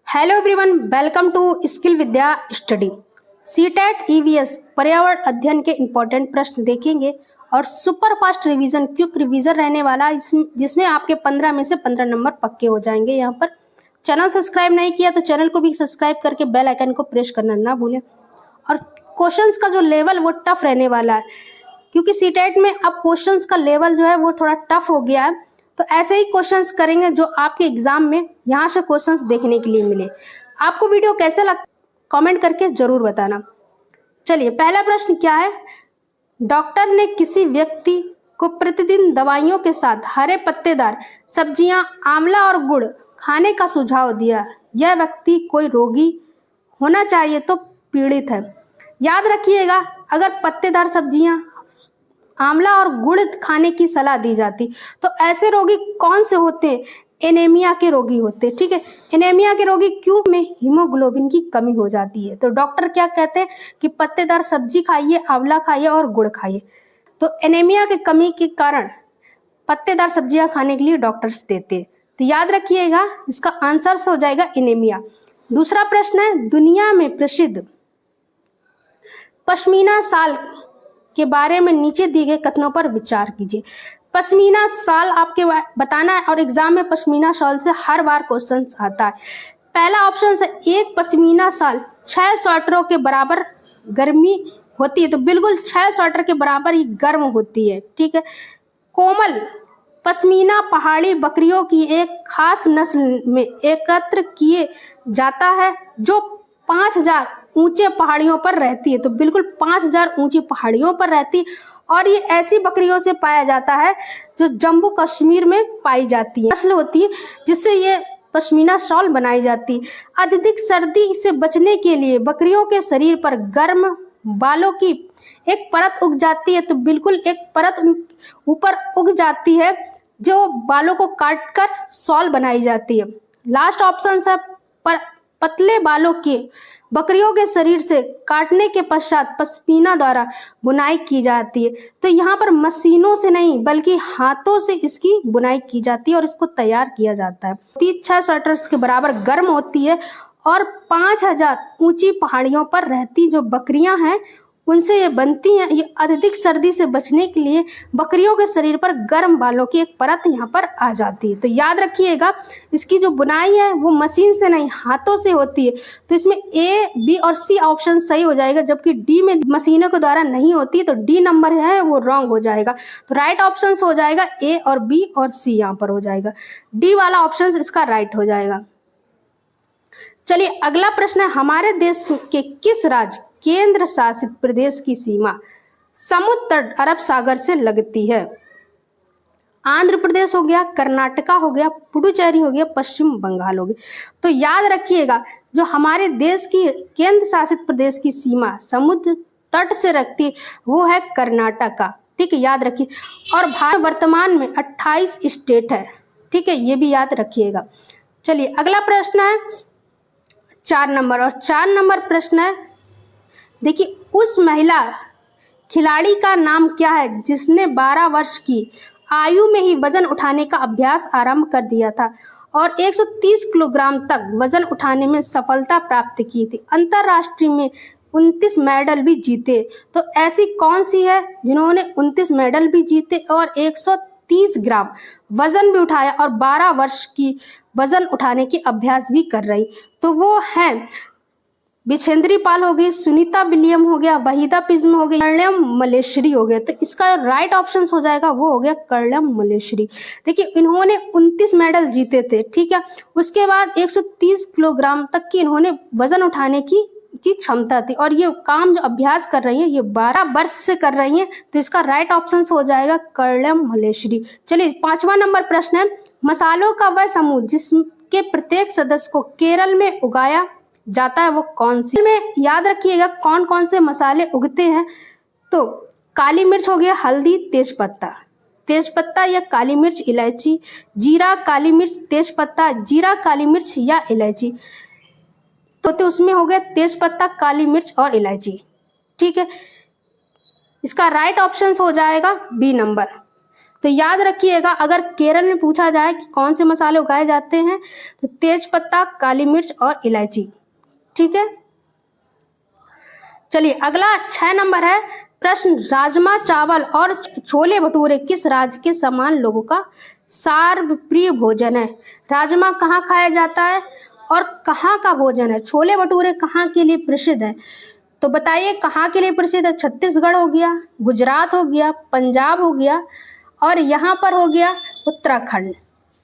Hello everyone, welcome to skill Vidya study. CTET EVS पर्यावरण अध्ययन के इम्पोर्टेंट प्रश्न देखेंगे और super fast revision quick revision रहने वाला जिसमें आपके 15 में से 15 नंबर पक्के हो जाएंगे। यहाँ पर चैनल सब्सक्राइब नहीं किया तो चैनल को भी सब्सक्राइब करके बेल आइकन को प्रेस करना ना भूलें। और क्वेश्चंस का जो लेवल वो टफ रहने वाला है, क्योंकि सीटेट में अब क्वेश्चंस का लेवल जो है वो थोड़ा टफ हो गया है। तो ऐसे ही क्वेश्चंस करेंगे जो आपके एग्जाम में यहाँ से क्वेश्चंस देखने के लिए मिले। आपको वीडियो कैसा लग कमेंट करके जरूर बताना। चलिए, पहला प्रश्न क्या है। डॉक्टर ने किसी व्यक्ति को प्रतिदिन दवाइयों के साथ हरे पत्तेदार सब्जियां, आंवला और गुड़ खाने का सुझाव दिया। यह व्यक्ति कोई रोगी होना चाहिए तो पीड़ित है। याद रखिएगा, अगर पत्तेदार सब्जियां, आंवला और गुड़ खाने की सलाह दी जाती तो ऐसे रोगी कौन से होते हैं? एनीमिया के रोगी होते। ठीक है, एनीमिया के रोगी क्यों? में हीमोग्लोबिन की कमी हो जाती है। तो डॉक्टर क्या कहते हैं कि पत्तेदार सब्जी खाइए, आंवला खाइए और गुड़ खाइए। तो एनीमिया की कमी के कारण पत्तेदार सब्जियां खाने के लिए डॉक्टर्स देते हैं। तो याद रखिएगा, इसका आंसर हो जाएगा एनीमिया। दूसरा प्रश्न है, दुनिया में प्रसिद्ध पश्मीना शाल के बारे में नीचे दिए गए कथनों पर विचार कीजिए। पश्मीना शाल आपके बताना है और एग्जाम में पश्मीना शाल से हर बार क्वेश्चन आता है। पहला ऑप्शन है, एक पश्मीना शाल 6 स्वेटरों के बराबर गर्मी होती है। तो बिल्कुल 6 स्वेटर के बराबर ही गर्म होती है। ठीक है। कोमल पश्मीना पहाड़ी बकरियों की एक खास नस्ल में एकत्र किए जाता है जो 5000 ऊंचे पहाड़ियों पर रहती है। तो बिल्कुल 5000 ऊंची पहाड़ियों पर रहती और ये ऐसी बकरियों से पाया जाता है जो जम्मू कश्मीर में पाई जाती है, नस्ल होती है जिससे ये पश्मीना शॉल बनाई जाती है। अत्यधिक सर्दी से बचने के लिए बकरियों के शरीर पर गर्म बालों की एक परत उग जाती है। तो बिल्कुल एक परत ऊपर उग जाती है जो बालों को काटकर शॉल बनाई जाती है। लास्ट ऑप्शन है, पतले बालों के बकरियों के शरीर से काटने के पश्चात पश्मीना द्वारा बुनाई की जाती है। तो यहाँ पर मशीनों से नहीं बल्कि हाथों से इसकी बुनाई की जाती है और इसको तैयार किया जाता है। 6 स्वेटर्स के बराबर गर्म होती है और 5000 ऊंची पहाड़ियों पर रहती जो बकरियां हैं उनसे ये बनती हैं। ये अत्यधिक सर्दी से बचने के लिए बकरियों के शरीर पर गर्म बालों की एक परत यहाँ पर आ जाती है। तो याद रखिएगा, इसकी जो बुनाई है वो मशीन से नहीं हाथों से होती है। तो इसमें ए, बी और सी ऑप्शन सही हो जाएगा, जबकि डी में मशीनों के द्वारा नहीं होती। तो डी नंबर है वो रॉन्ग हो जाएगा। तो राइट ऑप्शन हो जाएगा ए और बी और सी यहाँ पर हो जाएगा। डी वाला ऑप्शन इसका राइट हो जाएगा। चलिए, अगला प्रश्न है, हमारे देश के किस राज्य केंद्र शासित प्रदेश की सीमा समुद्र तट अरब सागर से लगती है? आंध्र प्रदेश हो गया, कर्नाटका हो गया, पुडुचेरी हो गया, पश्चिम बंगाल हो गया। तो याद रखिएगा, जो हमारे देश की केंद्र शासित प्रदेश की सीमा समुद्र तट से रखती है वो है कर्नाटका। ठीक है, याद रखिए। और भारत वर्तमान में 28 स्टेट है। ठीक है, ये भी याद रखिएगा। चलिए, अगला प्रश्न है 4 नंबर, और 4 नंबर प्रश्न है, देखिए, उस महिला खिलाड़ी का नाम क्या है जिसने 12 वर्ष की आयु में ही वजन उठाने का अभ्यास आरंभ कर दिया था और 130 किलोग्राम तक वजन उठाने में सफलता प्राप्त की थी। अंतरराष्ट्रीय में 29 मेडल भी जीते। तो ऐसी कौन सी है जिन्होंने 29 मेडल भी जीते और 130 ग्राम वजन भी उठाया और 12 वर्ष की वजन उठाने के अभ्यास भी कर रही? तो वो है बिछेंद्री पाल हो गई, सुनीता विलियम हो गया, वहीदा पिज्म हो गई, कर्णम मलेश्वरी हो गया। तो इसका राइट ऑप्शन हो जाएगा वो हो गया कर्णम मलेश्वरी। देखिए, इन्होंने 29 मेडल जीते थे। ठीक है, उसके बाद 130 किलोग्राम तक की इन्होंने वजन उठाने की क्षमता थी और ये काम जो अभ्यास कर रही है ये 12 वर्ष से कर रही है। तो इसका राइट ऑप्शन हो जाएगा कर्णम मलेश्वरी। चलिए, 5वां नंबर प्रश्न है, मसालों का वह समूह जिसके प्रत्येक सदस्य को केरल में उगाया जाता है वो कौन सी? में याद रखिएगा कौन कौन से मसाले उगते हैं। तो काली मिर्च हो गया, हल्दी, तेजपत्ता या काली मिर्च, इलायची, जीरा, काली मिर्च, तेजपत्ता, जीरा, काली मिर्च या इलायची। तो उसमें हो गया तेजपत्ता, काली मिर्च और इलायची। ठीक है, इसका राइट ऑप्शन हो जाएगा बी नंबर। तो याद रखिएगा, अगर केरल में पूछा जाए कि कौन से मसाले उगाए जाते हैं तो तेज पत्ता, काली मिर्च और इलायची। ठीक है, चलिए अगला 6 नंबर है प्रश्न, राजमा चावल और छोले भटूरे किस राज्य के समान लोगों का सर्वप्रिय भोजन है? राजमा कहाँ खाया जाता है और कहाँ का भोजन है? छोले भटूरे कहाँ के लिए प्रसिद्ध है? तो बताइए कहाँ के लिए प्रसिद्ध है? छत्तीसगढ़ हो गया, गुजरात हो गया, पंजाब हो गया और यहाँ पर हो गया उत्तराखंड।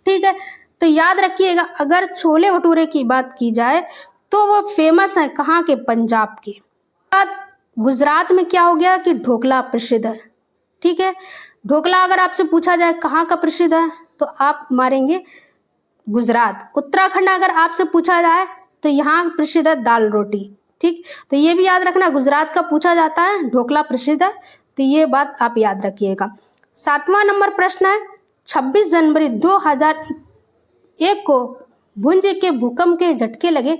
ठीक है, तो याद रखिएगा, अगर छोले भटूरे की बात की जाए तो वो फेमस है कहाँ के? पंजाब के। गुजरात में क्या हो गया कि ढोकला प्रसिद्ध है। ठीक है, ढोकला अगर आपसे पूछा जाए कहाँ का प्रसिद्ध है तो आप मारेंगे गुजरात। उत्तराखंड अगर आपसे पूछा जाए तो यहाँ प्रसिद्ध है दाल रोटी। ठीक, तो ये भी याद रखना, गुजरात का पूछा जाता है, ढोकला प्रसिद्ध है, तो ये बात आप याद रखिएगा। 7वां नंबर प्रश्न है, 26 जनवरी 2001 को भुज के भूकंप के झटके लगे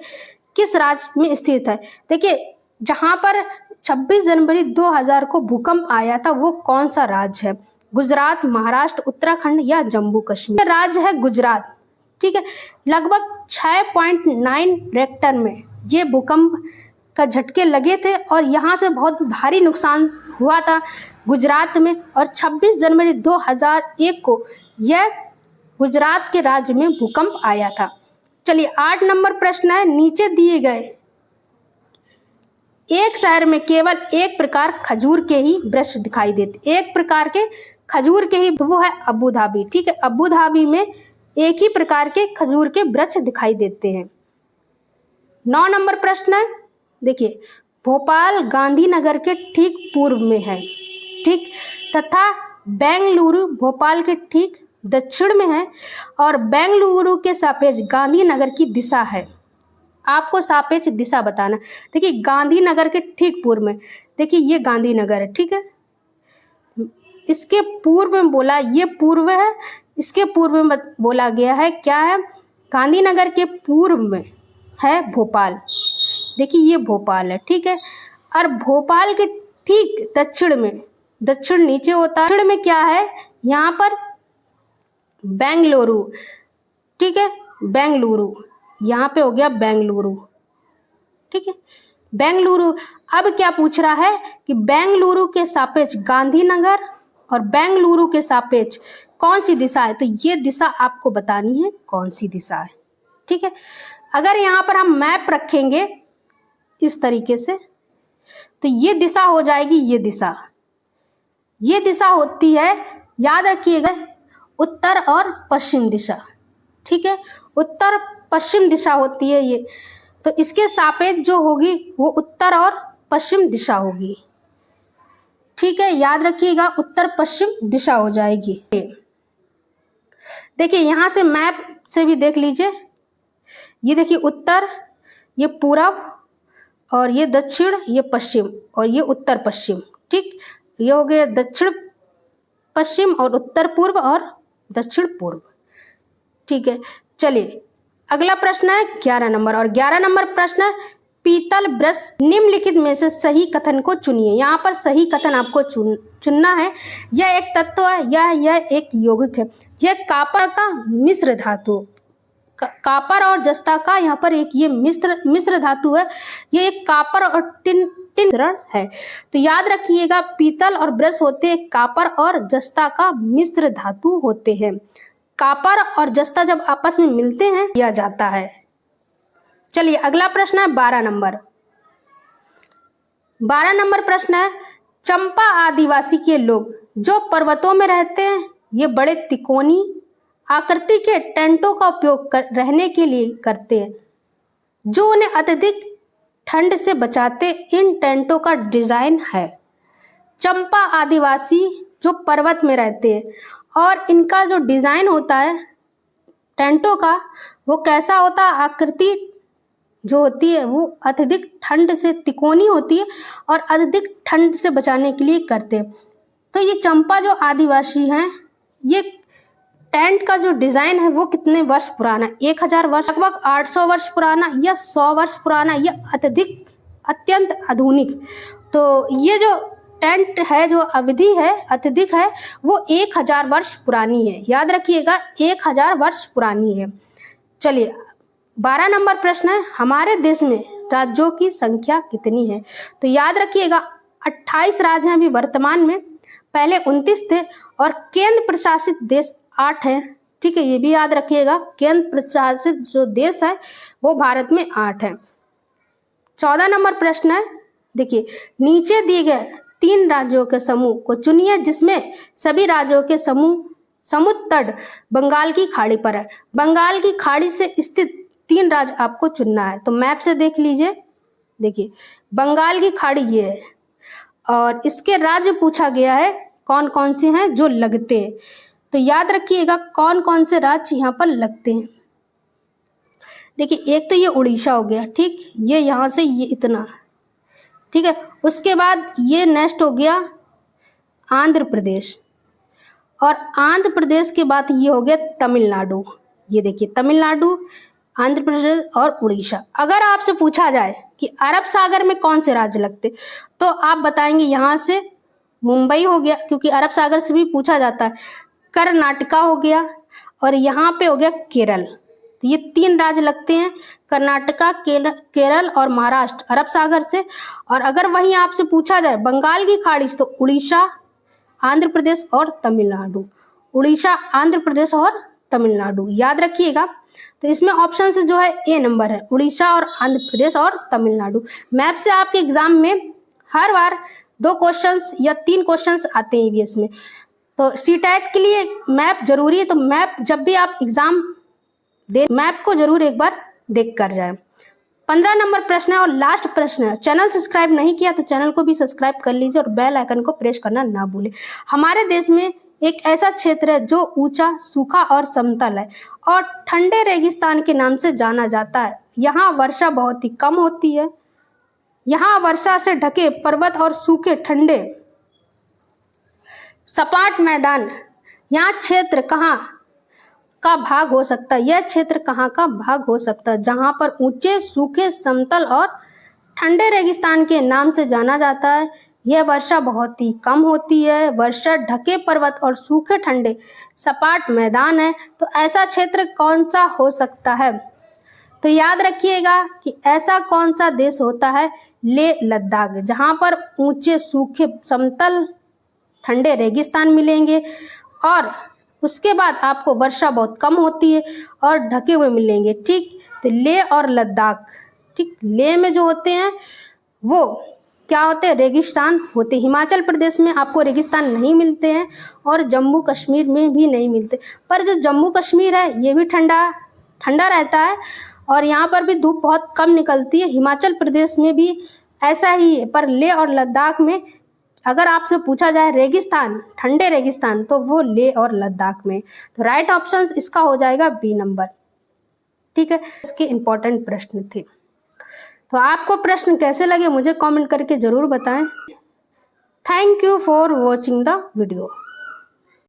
किस राज्य में स्थित है? देखिए, जहां पर 26 जनवरी 2000 को भूकंप आया था वो कौन सा राज्य है? गुजरात, महाराष्ट्र, उत्तराखंड या जम्मू कश्मीर? राज्य है गुजरात। ठीक है, लगभग 6.9 रेक्टर में ये भूकंप का झटके लगे थे और यहाँ से बहुत भारी नुकसान हुआ था गुजरात में, और 26 जनवरी 2001 को यह गुजरात के राज्य में भूकंप आया था। चलिए 8 नंबर प्रश्न है, नीचे दिए गए एक शहर में केवल एक प्रकार खजूर के ही वृक्ष दिखाई देते, एक प्रकार के खजूर के ही, वो है अबू धाबी। ठीक है, अबू धाबी में एक ही प्रकार के खजूर के वृक्ष दिखाई देते हैं। 9 नंबर प्रश्न है, देखिए, भोपाल गांधीनगर के ठीक पूर्व में है, ठीक, तथा बेंगलुरु भोपाल के ठीक दक्षिण में है और बेंगलुरु के सापेक्ष गांधीनगर की दिशा है। आपको सापेक्ष दिशा बताना। देखिए, गांधीनगर के ठीक पूर्व में, देखिए ये गांधीनगर है। ठीक है, इसके पूर्व में बोला, ये पूर्व है, इसके पूर्व में बोला गया है क्या है? गांधीनगर के पूर्व में है भोपाल। देखिए ये भोपाल है। ठीक है, और भोपाल के ठीक दक्षिण में, दक्षिण नीचे होता है, दक्षिण में क्या है? यहाँ पर बेंगलुरु। ठीक है, बेंगलुरु, यहाँ पे हो गया बेंगलुरु। ठीक है, बेंगलुरु। अब क्या पूछ रहा है कि बेंगलुरु के सापेक्ष गांधीनगर और बेंगलुरु के सापेक्ष कौन सी दिशा है? तो ये दिशा आपको बतानी है कौन सी दिशा है। ठीक है, अगर यहाँ पर हम मैप रखेंगे इस तरीके से तो ये दिशा हो जाएगी, ये दिशा, ये दिशा होती है, याद रखिएगा, उत्तर और पश्चिम दिशा। ठीक है, उत्तर पश्चिम दिशा होती है ये, तो इसके सापेक्ष जो होगी वो उत्तर और पश्चिम दिशा होगी। ठीक है, याद रखिएगा, उत्तर पश्चिम दिशा हो जाएगी। देखिए यहाँ से मैप से भी देख लीजिए, ये देखिए उत्तर, ये पूरब और ये दक्षिण, ये पश्चिम और ये उत्तर पश्चिम। ठीक, ये हो गए दक्षिण पश्चिम और उत्तर पूर्व और दक्षिण पूर्व। ठीक है, चलिए अगला प्रश्न है 11 नंबर, और 11 नंबर प्रश्न है, पीतल ब्रश निम्नलिखित में से सही कथन को चुनिए। यहाँ पर सही कथन आपको चुनना है। यह एक तत्व है, यह एक यौगिक है, यह कापर का मिश्र धातु, कापर और जस्ता का यहाँ पर एक ये मिश्र धातु है, ये एक कापर और टिन मिश्रण है। तो याद रखिएगा, पीतल और ब्रश होते हैं कापर और जस्ता का मिश्र धातु होते हैं। कापर और जस्ता जब आपस में मिलते हैं किया जाता है। चलिए अगला प्रश्न है 12 नंबर। 12 नंबर प्रश्न है, चंपा आदिवासी के लोग जो पर्वतों में रहते हैं, ये बड़े तिकोनी आकृति के टेंटों का उपयोग रहने के लिए करते हैं, जो उन्हें अत्यधिक ठंड से बचाते। इन टेंटों का डिजाइन है। चंपा आदिवासी जो पर्वत में रहते हैं और इनका जो डिजाइन होता है टेंटों का, वो कैसा होता है? आकृति जो होती है वो अत्यधिक ठंड से तिकोनी होती है और अत्यधिक ठंड से बचाने के लिए करते हैं। तो ये चंपा जो आदिवासी हैं, ये टेंट का जो डिजाइन है वो कितने वर्ष पुराना? 1000 वर्ष, लगभग 800 वर्ष पुराना, या 100 वर्ष पुराना, या अत्यंत आधुनिक। तो ये जो टेंट है, जो अवधि है अत्यधिक है, वो 1000 वर्ष पुरानी है। याद रखिएगा 1000 वर्ष पुरानी है। चलिए 12 नंबर प्रश्न है, हमारे देश में राज्यों की संख्या कितनी है? तो याद रखिएगा 28 राज्य हैं अभी वर्तमान में, पहले 29 थे, और केंद्र प्रशासित देश 8 हैं। ठीक है, ये भी याद रखिएगा, केंद्र प्रशासित जो देश है वो भारत में 8 है। 14 नंबर प्रश्न है, देखिए नीचे दिए गए 3 राज्यों के समूह को चुनिए जिसमें सभी राज्यों के समूह समुद्र तट बंगाल की खाड़ी पर है। बंगाल की खाड़ी से स्थित 3 राज्य आपको चुनना है। तो मैप से देख लीजिए, देखिए बंगाल की खाड़ी ये है और इसके राज्य पूछा गया है कौन कौन से हैं जो लगते हैं। तो याद रखिएगा कौन कौन से राज्य यहाँ पर लगते हैं। देखिए एक तो ये उड़ीसा हो गया, ठीक, ये यहाँ से ये इतना, ठीक है। उसके बाद ये नेक्स्ट हो गया आंध्र प्रदेश, और आंध्र प्रदेश के बाद ये हो गया तमिलनाडु। ये देखिए तमिलनाडु, आंध्र प्रदेश और उड़ीसा। अगर आपसे पूछा जाए कि अरब सागर में कौन से राज्य लगते, तो आप बताएंगे यहाँ से मुंबई हो गया, क्योंकि अरब सागर से भी पूछा जाता है। कर्नाटका हो गया, और यहाँ पे हो गया केरल। तो ये 3 राज्य लगते हैं, कर्नाटका, केरल और महाराष्ट्र अरब सागर से। और अगर वहीं आपसे पूछा जाए बंगाल की खाड़ी से, तो उड़ीसा, आंध्र प्रदेश और तमिलनाडु। उड़ीसा, आंध्र प्रदेश और तमिलनाडु, याद रखिएगा। तो इसमें ऑप्शन से जो है ए नंबर है, उड़ीसा और आंध्र प्रदेश और तमिलनाडु। मैप से आपके एग्जाम में हर बार 2 क्वेश्चंस या 3 क्वेश्चंस आते हैं ईवीएस में। तो सीटेट के लिए मैप जरूरी है, तो मैप जब भी आप एग्जाम दे, मैप को जरूर एक बार देख कर जाए। 15 नंबर प्रश्न है और लास्ट प्रश्न है। चैनल सब्सक्राइब नहीं किया तो चैनल को भी सब्सक्राइब कर लीजिए और बेल आइकन को प्रेस करना ना भूलें। हमारे देश में एक ऐसा क्षेत्र है जो ऊंचा, सूखा और समतल है और ठंडे रेगिस्तान के नाम से जाना जाता है। यहाँ वर्षा बहुत ही कम होती है। यहाँ वर्षा से ढके पर्वत और सूखे ठंडे सपाट मैदान। यहाँ क्षेत्र कहाँ का भाग हो सकता है? यह क्षेत्र कहाँ का भाग हो सकता है? जहाँ पर ऊंचे, सूखे, समतल और ठंडे रेगिस्तान के नाम से जाना जाता है। यह वर्षा बहुत ही कम होती है। वर्षा ढके पर्वत और सूखे ठंडे सपाट मैदान है। तो ऐसा क्षेत्र कौन सा हो सकता है? तो याद रखिएगा कि ऐसा कौन सा देश होता है, लेह लद्दाख, जहाँ पर ऊंचे, सूखे, समतल, ठंडे रेगिस्तान मिलेंगे और उसके बाद आपको वर्षा बहुत कम होती है और ढके हुए मिलेंगे। ठीक, तो लेह और लद्दाख, ठीक, लेह में जो होते हैं वो क्या होते हैं, रेगिस्तान होते हैं। हिमाचल प्रदेश में आपको रेगिस्तान नहीं मिलते हैं और जम्मू कश्मीर में भी नहीं मिलते। पर जो जम्मू कश्मीर है ये भी ठंडा ठंडा रहता है और यहाँ पर भी धूप बहुत कम निकलती है। हिमाचल प्रदेश में भी ऐसा ही है, पर लेह और लद्दाख में अगर आपसे पूछा जाए रेगिस्तान, ठंडे रेगिस्तान, तो वो लेह और लद्दाख में। तो राइट ऑप्शन इसका हो जाएगा बी नंबर। ठीक है, इसके इंपॉर्टेंट प्रश्न थे। तो आपको प्रश्न कैसे लगे मुझे कमेंट करके जरूर बताएं। Thank you for watching the video.